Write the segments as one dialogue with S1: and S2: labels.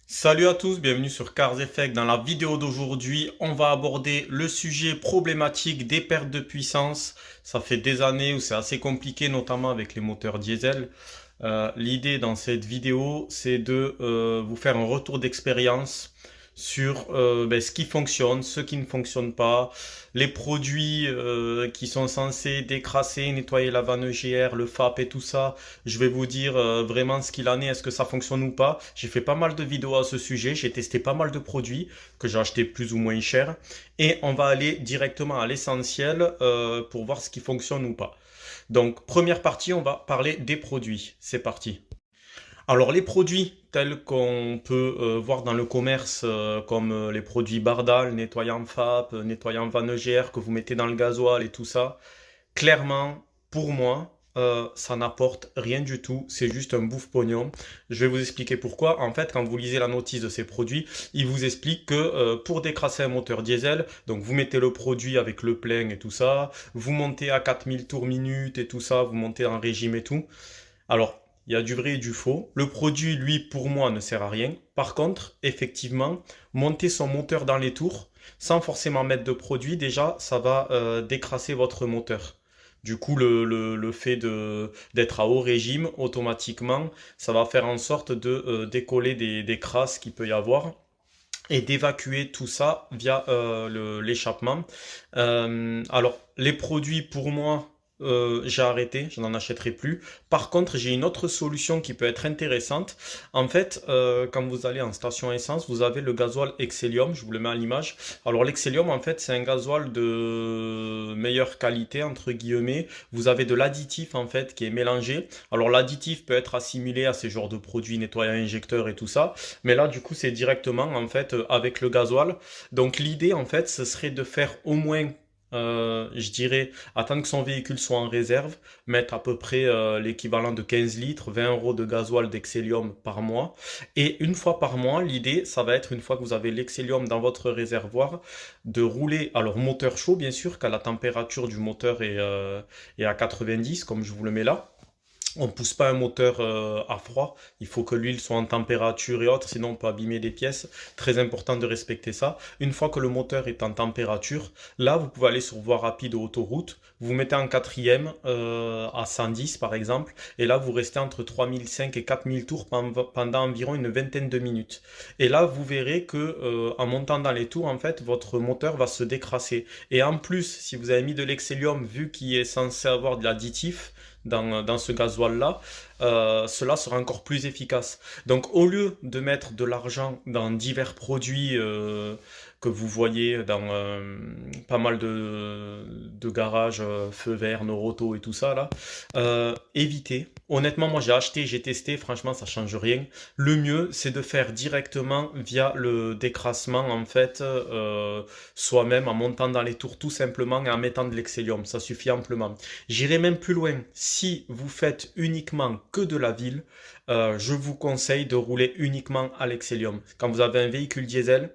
S1: Salut à tous, bienvenue sur Cars Effect. Dans la vidéo d'aujourd'hui, on va aborder le sujet problématique des pertes de puissance. Ça fait des années où c'est assez compliqué, notamment avec les moteurs diesel. L'idée dans cette vidéo, c'est de vous faire un retour d'expérience sur ce qui fonctionne, ce qui ne fonctionne pas, les produits qui sont censés décrasser, nettoyer la vanne EGR, le FAP et tout ça. Je vais vous dire vraiment ce qu'il en est, est-ce que ça fonctionne ou pas. J'ai fait pas mal de vidéos à ce sujet, j'ai testé pas mal de produits que j'ai achetés plus ou moins cher et on va aller directement à l'essentiel pour voir ce qui fonctionne ou pas. Donc, première partie, on va parler des produits. C'est parti. Alors, les produits tels qu'on peut voir dans le commerce, comme les produits Bardal, nettoyant FAP, nettoyant Van EGR que vous mettez dans le gasoil et tout ça, clairement, pour moi, ça n'apporte rien du tout. C'est juste un bouffe-pognon. Je vais vous expliquer pourquoi. En fait, quand vous lisez la notice de ces produits, il vous explique que pour décrasser un moteur diesel, donc vous mettez le produit avec le plein et tout ça, vous montez à 4000 tours minute et tout ça, vous montez en régime et tout. Alors, il y a du vrai et du faux. Le produit, lui, pour moi, ne sert à rien. Par contre, effectivement, monter son moteur dans les tours, sans forcément mettre de produit, déjà, ça va décrasser votre moteur. Du coup, le fait d'être à haut régime, automatiquement, ça va faire en sorte de décoller des crasses qu'il peut y avoir et d'évacuer tout ça via l'échappement. Alors, les produits, pour moi, j'ai arrêté, je n'en achèterai plus. Par contre, j'ai une autre solution qui peut être intéressante. En fait, quand vous allez en station essence, vous avez le gasoil Excellium, je vous le mets à l'image. Alors l'Excellium, en fait, c'est un gasoil de meilleure qualité, entre guillemets. Vous avez de l'additif, en fait, qui est mélangé. Alors l'additif peut être assimilé à ces genres de produits nettoyants injecteurs et tout ça. Mais là, du coup, c'est directement, en fait, avec le gasoil. Donc l'idée, en fait, ce serait de faire au moins je dirais, attendre que son véhicule soit en réserve, mettre à peu près l'équivalent de 15 litres, 20 euros de gasoil d'Excellium par mois. Et une fois par mois, l'idée, ça va être, une fois que vous avez l'Excellium dans votre réservoir, de rouler, alors moteur chaud bien sûr, quand la température du moteur est à 90, comme je vous le mets là. On ne pousse pas un moteur à froid, il faut que l'huile soit en température et autres, sinon on peut abîmer des pièces. Très important de respecter ça. Une fois que le moteur est en température, là vous pouvez aller sur voie rapide ou autoroute, vous mettez en quatrième à 110 par exemple, et là vous restez entre 3005 et 4000 tours pendant environ une vingtaine de minutes. Et là vous verrez que en montant dans les tours, en fait, votre moteur va se décrasser. Et en plus, si vous avez mis de l'excellium, vu qu'il est censé avoir de l'additif, dans ce gasoil-là, cela sera encore plus efficace. Donc au lieu de mettre de l'argent dans divers produits que vous voyez dans pas mal de garages, feu vert, Noroto et tout ça là, évitez. Honnêtement, moi j'ai acheté, j'ai testé, franchement ça change rien. Le mieux c'est de faire directement via le décrassement en fait, soi-même en montant dans les tours tout simplement et en mettant de l'excellium, ça suffit amplement. J'irai même plus loin. Si vous faites uniquement que de la ville, je vous conseille de rouler uniquement à l'excellium. Quand vous avez un véhicule diesel,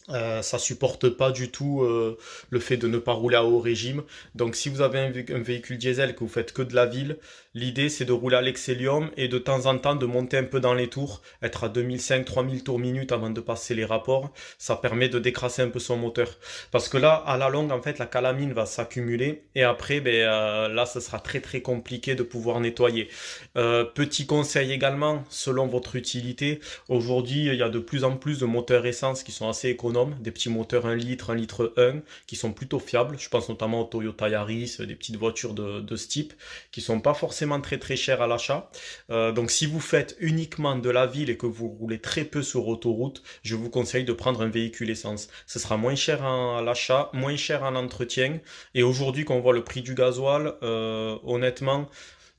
S1: ça supporte pas du tout le fait de ne pas rouler à haut régime. Donc si vous avez un véhicule diesel que vous faites que de la ville, l'idée c'est de rouler à l'excellium et de temps en temps de monter un peu dans les tours, être à 2005-3000 tours minute avant de passer les rapports. Ça permet de décrasser un peu son moteur. Parce que là, à la longue, en fait, la calamine va s'accumuler et après, là, ce sera très très compliqué de pouvoir nettoyer. Petit conseil également, selon votre utilité, aujourd'hui, il y a de plus en plus de moteurs essence qui sont assez économes, des petits moteurs 1 litre 1, qui sont plutôt fiables. Je pense notamment au Toyota Yaris, des petites voitures de ce type, qui sont pas forcément très très chères à l'achat. Donc si vous faites uniquement de la ville et que vous roulez très peu sur autoroute, je vous conseille de prendre un véhicule essence. Ce sera moins cher à l'achat, moins cher en entretien. Et aujourd'hui, quand on voit le prix du gasoil, honnêtement,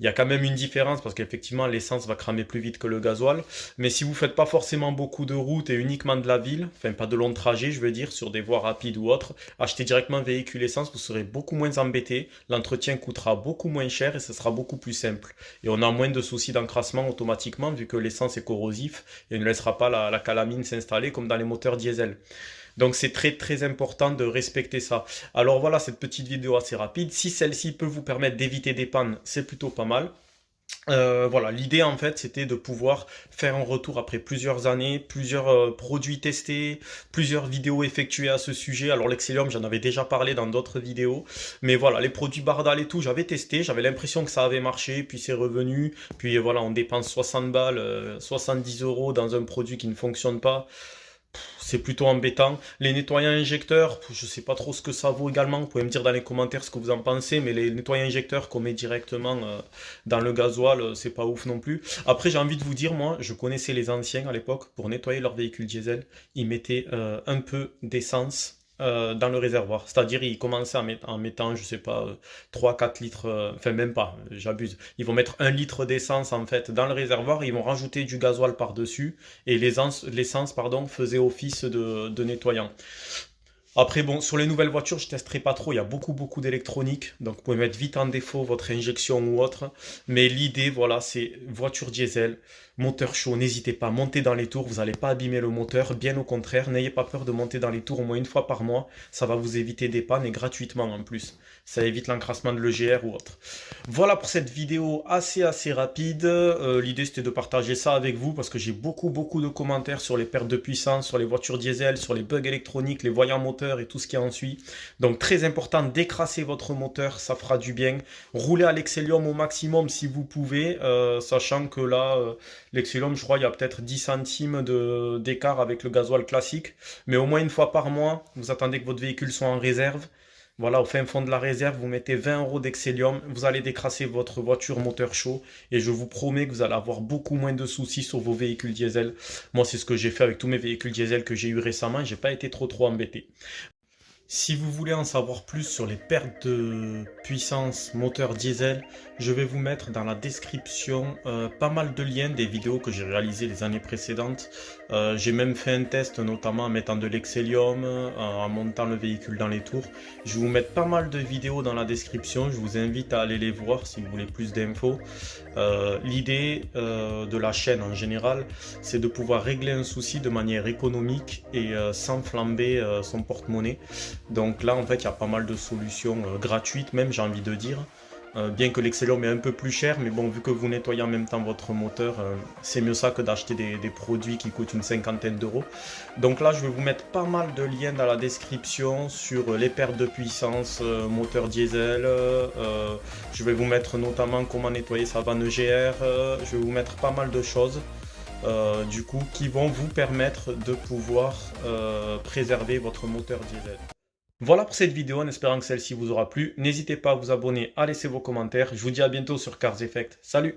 S1: il y a quand même une différence parce qu'effectivement l'essence va cramer plus vite que le gasoil. Mais si vous faites pas forcément beaucoup de routes et uniquement de la ville, enfin pas de longs trajets je veux dire, sur des voies rapides ou autres, achetez directement un véhicule essence, vous serez beaucoup moins embêté, l'entretien coûtera beaucoup moins cher et ce sera beaucoup plus simple. Et on a moins de soucis d'encrassement automatiquement vu que l'essence est corrosif et ne laissera pas la calamine s'installer comme dans les moteurs diesel. Donc c'est très très important de respecter ça. Alors voilà cette petite vidéo assez rapide. Si celle-ci peut vous permettre d'éviter des pannes, c'est plutôt pas mal. Voilà, l'idée en fait c'était de pouvoir faire un retour après plusieurs années, plusieurs produits testés, plusieurs vidéos effectuées à ce sujet. Alors l'Excellium, j'en avais déjà parlé dans d'autres vidéos, mais voilà, les produits Bardal et tout, j'avais testé, j'avais l'impression que ça avait marché, puis c'est revenu, puis voilà, on dépense 60 balles, 70 euros dans un produit qui ne fonctionne pas. C'est plutôt embêtant. Les nettoyants injecteurs, je sais pas trop ce que ça vaut également. Vous pouvez me dire dans les commentaires ce que vous en pensez, mais les nettoyants injecteurs qu'on met directement dans le gasoil, c'est pas ouf non plus. Après, j'ai envie de vous dire, moi, je connaissais les anciens à l'époque pour nettoyer leur véhicule diesel. Ils mettaient un peu d'essence dans le réservoir. C'est-à-dire, ils commençaient en mettant, je sais pas, 3-4 litres, enfin même pas, j'abuse. Ils vont mettre 1 litre d'essence en fait dans le réservoir, ils vont rajouter du gasoil par-dessus et l'essence pardon, faisait office de nettoyant. Après, bon, sur les nouvelles voitures, je testerai pas trop. Il y a beaucoup d'électronique. Donc, vous pouvez mettre vite en défaut votre injection ou autre. Mais l'idée, voilà, c'est voiture diesel, moteur chaud. N'hésitez pas, montez dans les tours. Vous n'allez pas abîmer le moteur. Bien au contraire, n'ayez pas peur de monter dans les tours au moins une fois par mois. Ça va vous éviter des pannes et gratuitement en plus. Ça évite l'encrassement de l'EGR ou autre. Voilà pour cette vidéo assez rapide. L'idée, c'était de partager ça avec vous parce que j'ai beaucoup de commentaires sur les pertes de puissance, sur les voitures diesel, sur les bugs électroniques, les voyants moteurs et tout ce qui en suit. Donc très important, d'écraser votre moteur, ça fera du bien. Roulez à l'Excellium au maximum si vous pouvez, sachant que là, l'Excellium, je crois, il y a peut-être 10 centimes d'écart avec le gasoil classique. Mais au moins une fois par mois, vous attendez que votre véhicule soit en réserve. Voilà, au fin fond de la réserve, vous mettez 20 euros d'Excellium, vous allez décrasser votre voiture moteur chaud et je vous promets que vous allez avoir beaucoup moins de soucis sur vos véhicules diesel. Moi, c'est ce que j'ai fait avec tous mes véhicules diesel que j'ai eu récemment et j'ai pas été trop embêté. Si vous voulez en savoir plus sur les pertes de puissance moteur diesel, je vais vous mettre dans la description pas mal de liens des vidéos que j'ai réalisées les années précédentes. J'ai même fait un test notamment en mettant de l'Excellium, en montant le véhicule dans les tours. Je vais vous mettre pas mal de vidéos dans la description, je vous invite à aller les voir si vous voulez plus d'infos. L'idée de la chaîne en général, c'est de pouvoir régler un souci de manière économique et sans flamber son porte-monnaie. Donc là, en fait, il y a pas mal de solutions gratuites, même, j'ai envie de dire. Bien que l'Excellium est un peu plus cher, mais bon, vu que vous nettoyez en même temps votre moteur, c'est mieux ça que d'acheter des produits qui coûtent une cinquantaine d'euros. Donc là, je vais vous mettre pas mal de liens dans la description sur les pertes de puissance moteur diesel. Je vais vous mettre notamment comment nettoyer sa vanne EGR. Je vais vous mettre pas mal de choses. Du coup, qui vont vous permettre de pouvoir préserver votre moteur diesel. Voilà pour cette vidéo, en espérant que celle-ci vous aura plu. N'hésitez pas à vous abonner, à laisser vos commentaires. Je vous dis à bientôt sur Cars Effect. Salut!